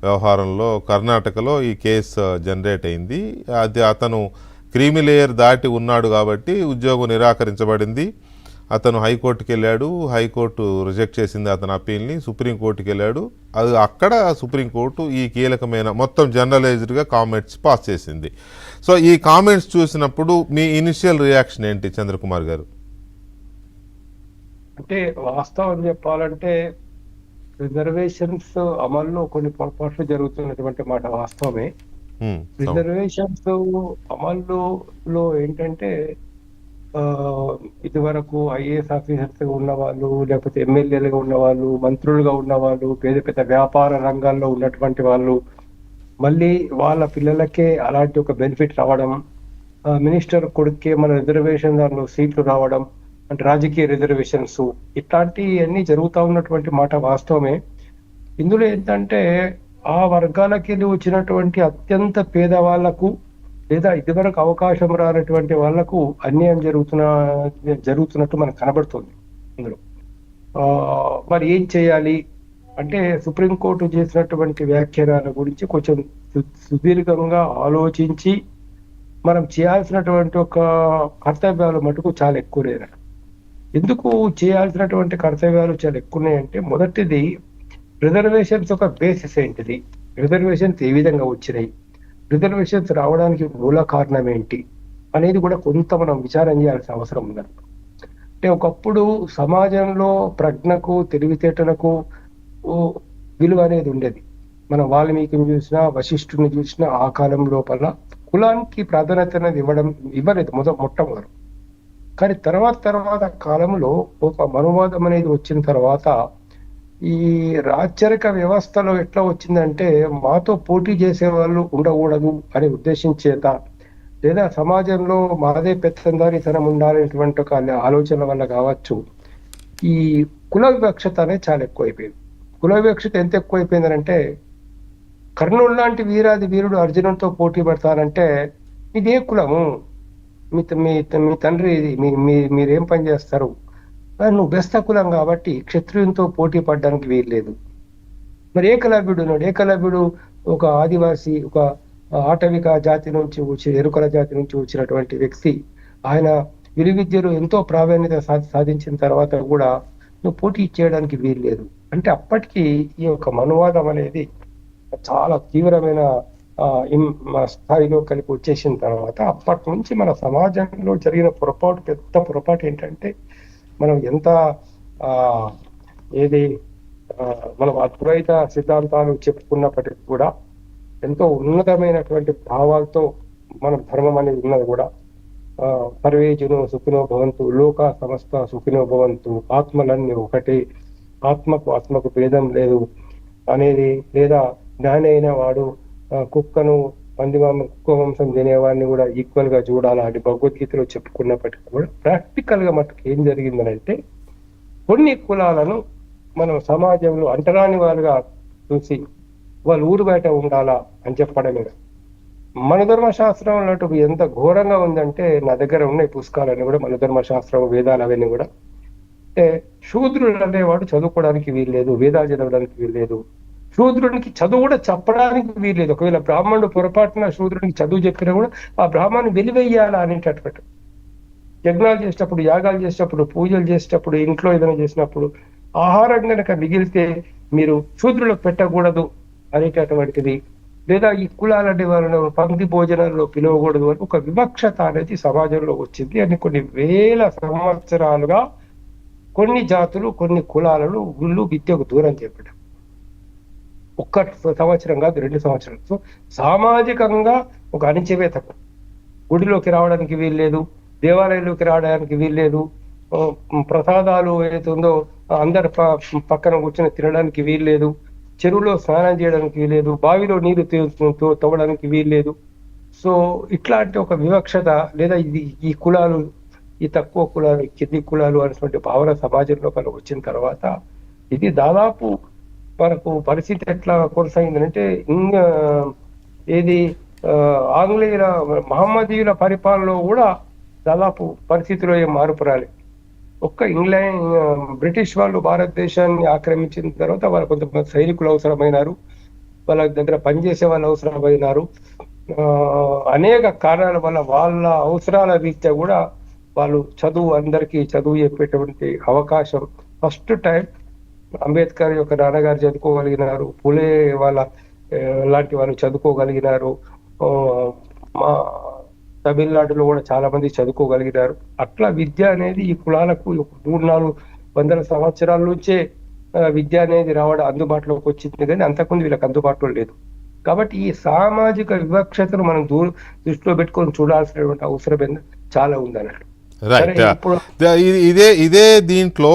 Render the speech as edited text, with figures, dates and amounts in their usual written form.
వ్యవహారంలో కర్ణాటకలో ఈ కేసు జనరేట్ అయింది. అది అతను క్రీమీ లేయర్ దాటి ఉన్నాడు కాబట్టి ఉద్యోగం నిరాకరించబడింది. అతను హైకోర్టుకి వెళ్ళాడు, హైకోర్టు రిజెక్ట్ చేసింది అతని అప్పీల్ని. సుప్రీంకోర్టుకి వెళ్ళాడు, అది అక్కడ సుప్రీంకోర్టు ఈ కీలకమైన మొత్తం జనరలైజ్డ్గా కామెంట్స్ పాస్ చేసింది. సో ఈ కామెంట్స్ చూసినప్పుడు మీ ఇనిషియల్ రియాక్షన్ ఏంటి చంద్రకుమార్ గారు? అంటే వాస్తవం చెప్పాలంటే రిజర్వేషన్స్ అమల్లో కొన్ని పొరపాట్లు జరుగుతున్నటువంటి మాట వాస్తవమే. రిజర్వేషన్స్ అమల్లో ఏంటంటే ఇదివరకు ఐఏఎస్ ఆఫీసర్స్ ఉన్న వాళ్ళు, లేకపోతే ఎమ్మెల్యేలుగా ఉన్న వాళ్ళు, మంత్రులుగా ఉన్న వాళ్ళు, పెద్ద పెద్ద వ్యాపార రంగాల్లో ఉన్నటువంటి వాళ్ళు, మళ్ళీ వాళ్ళ పిల్లలకే అలాంటి ఒక బెనిఫిట్ రావడం, మినిస్టర్ కొడుకే మన రిజర్వేషన్ దానిలో సీట్లు రావడం, అంటే రాజకీయ రిజర్వేషన్స్, ఇట్లాంటివన్నీ జరుగుతూ ఉన్నటువంటి మాట వాస్తవమే. ఇందులో ఏంటంటే ఆ వర్గాలకి వచ్చినటువంటి అత్యంత పేదవాళ్లకు లేదా ఇదివరకు అవకాశం రానటువంటి వాళ్లకు అన్యాయం జరుగుతున్నట్టు మనకు కనబడుతుంది ఇందులో. మరి ఏం చేయాలి అంటే సుప్రీంకోర్టు చేసినటువంటి వ్యాఖ్యానాల గురించి కొంచెం సుదీర్ఘంగా ఆలోచించి మనం చేయాల్సినటువంటి ఒక కర్తవ్యాలు మటుకు చాలా ఎక్కువ లేరు. ఎందుకు చేయాల్సినటువంటి కర్తవ్యాలు చాలా ఎక్కువ ఉన్నాయంటే, మొదటిది రిజర్వేషన్స్ ఒక బేసిస్ ఏంటిది, రిజర్వేషన్స్ ఏ విధంగా వచ్చినాయి, రిజర్వేషన్స్ రావడానికి మూల కారణం ఏంటి అనేది కూడా కొంత మనం విచారం చేయాల్సిన అవసరం ఉందన్నమాట. అంటే ఒకప్పుడు సమాజంలో ప్రజ్ఞకు, తెలివితేటలకు విలువ అనేది ఉండేది. మనం వాల్మీకిని చూసినా, వశిష్ఠుని చూసినా ఆ కాలం లోపల కులానికి ప్రాధాన్యత అనేది ఇవ్వలేదు మొట్టమొదటి. కానీ తర్వాత కాలంలో ఒక మనువాదం అనేది వచ్చిన తర్వాత ఈ రాచరిక వ్యవస్థలో ఎట్లా వచ్చిందంటే, మాతో పోటీ చేసే వాళ్ళు ఉండకూడదు అనే ఉద్దేశం చేత, లేదా సమాజంలో మాదే పెత్తందారితనం ఉండాలనేటువంటి ఒక ఆలోచన వల్ల కావచ్చు, ఈ కుల వివక్షత అనేది చాలా ఎక్కువైపోయింది. కుల వివక్షత ఎంత ఎక్కువైపోయిందంటే, కర్ణుడు లాంటి వీరాది వీరుడు అర్జునుడితో పోటీ పడతానంటే, ఇదే కులము, మీ తండ్రి మీరేం పని చేస్తారు, నువ్వు బెస్త కులం కాబట్టి క్షత్రియునితో పోటీ పడడానికి వీల్లేదు. మరి ఏకలవ్యుడు ఒక ఆదివాసి, ఒక ఆటవిక జాతి నుంచి వచ్చి, ఎరుకల జాతి నుంచి వచ్చినటువంటి వ్యక్తి. ఆయన విలువిద్యలో ఎంతో ప్రావీణ్యత సాధించిన తర్వాత కూడా నువ్వు పోటీ చేయడానికి వీల్లేదు అంటే, అప్పటికి ఈ యొక్క మనువాదం అనేది చాలా తీవ్రమైన స్థాయిలో కలిపి వచ్చేసిన తర్వాత, అప్పటి నుంచి మన సమాజంలో జరిగిన పెద్ద పొరపాటు ఏంటంటే, మనం ఎంత మనం అద్వైత సిద్ధాంతాలు చెప్పుకున్నప్పటికీ కూడా ఎంతో ఉన్నతమైనటువంటి భావాలతో మన ధర్మం అనేది ఉన్నది కూడా. సర్వే జనో సుఖినో భవంతు, లోక సమస్త సుఖినో భవంతు, ఆత్మలన్నీ ఒకటి, ఆత్మకు భేదం లేదు అనేది, లేదా జ్ఞాని అయిన వాడు కుక్క వంశం తినేవాడిని కూడా ఈక్వల్ గా చూడాలా అని భగవద్గీతలో చెప్పుకున్నప్పటికీ కూడా ప్రాక్టికల్ గా మటుకు ఏం జరిగిందనంటే, కొన్ని కులాలను మనం సమాజంలో అంటరాని వాళ్ళుగా చూసి వాళ్ళు ఊరు బయట ఉండాలా అని చెప్పడమే. మన ధర్మశాస్త్రంలో ఎంత ఘోరంగా ఉందంటే, నా దగ్గర ఉన్నాయి పుస్తకాలన్నీ కూడా, మన ధర్మశాస్త్రం, వేదాలు అవన్నీ కూడా. అంటే శూద్రుడు అనేవాడు చదువుకోవడానికి వీల్లేదు, వేదాలు చదవడానికి వీల్లేదు, శూద్రునికి చదువు కూడా చెప్పడానికి వీల్లేదు. ఒకవేళ బ్రాహ్మణుడు పొరపాటున శూద్రునికి చదువు చెప్పినా కూడా ఆ బ్రాహ్మణుని వెలివేయాలా అనేటటువంటి, యజ్ఞాలు చేసేటప్పుడు, యాగాలు చేసేటప్పుడు, పూజలు చేసేటప్పుడు, ఇంట్లో ఏదైనా చేసినప్పుడు ఆహారం కనుక మిగిలితే మీరు శూద్రులకు పెట్టకూడదు అనేటటువంటిది, లేదా ఈ కులాలనే వాళ్ళని పంక్తి భోజనాల్లో పిలవకూడదు అని ఒక వివక్షత అనేది సమాజంలో వచ్చింది. అని కొన్ని వేల సంవత్సరాలుగా కొన్ని జాతులు, కొన్ని కులాలను విద్యకు దూరం చేపట్టారు. ఒక్క సంవత్సరం కాదు, 2 సంవత్సరాలు. సో సామాజికంగా ఒక అణిచివేతకు, గుడిలోకి రావడానికి వీల్లేదు, దేవాలయంలోకి రావడానికి వీల్లేదు, ప్రసాదాలు ఏదైతే ఉందో అందరు పక్కన కూర్చొని తినడానికి వీల్లేదు, చెరువులో స్నానం చేయడానికి వీల్లేదు, బావిలో నీరు తవ్వడానికి వీల్లేదు. సో ఇట్లాంటి ఒక వివక్షత, లేదా ఈ కులాలు, ఈ తక్కువ కులాలు, కింది కులాలు అనేటువంటి భావన సమాజంలో వచ్చిన తర్వాత, ఇది దాదాపు మనకు పరిస్థితి ఎట్లా కొనసాగిందంటే, ఆంగ్లేయుల మహమ్మదీయుల పరిపాలనలో కూడా దాదాపు పరిస్థితిలో ఏం మార్పు రాలేదు. బ్రిటిష్ వాళ్ళు భారతదేశాన్ని ఆక్రమించిన తర్వాత వాళ్ళు కొంతమంది సైనికులు అవసరమైనారు, వాళ్ళ దగ్గర పనిచేసే వాళ్ళు అవసరమైనారు. అనేక కారణాల వల్ల వాళ్ళ అవసరాల రీత్యా కూడా వాళ్ళు అందరికీ చదువు చెప్పేటువంటి అవకాశం ఫస్ట్ టైం అంబేద్కర్ యొక్క నాన్నగారు చదువుకోగలిగినారు, పులే వాళ్ళ లాంటి వాళ్ళు చదువుకోగలిగినారు. ఆ, మా తమిళనాడులో కూడా చాలా మంది చదువుకోగలిగినారు. అట్లా విద్య అనేది ఈ కులాలకు 300-400 సంవత్సరాల నుంచే విద్య అనేది రావడం అందుబాటులోకి వచ్చింది, కానీ అంతకుముందు వీళ్ళకి అందుబాటులో లేదు. కాబట్టి ఈ సామాజిక వివక్షతను మనం దృష్టిలో పెట్టుకొని చూడాల్సినటువంటి అవసరం చాలా ఉందన్నట్టు. సరే, రైట్. ఇప్పుడు ఇదే దీంట్లో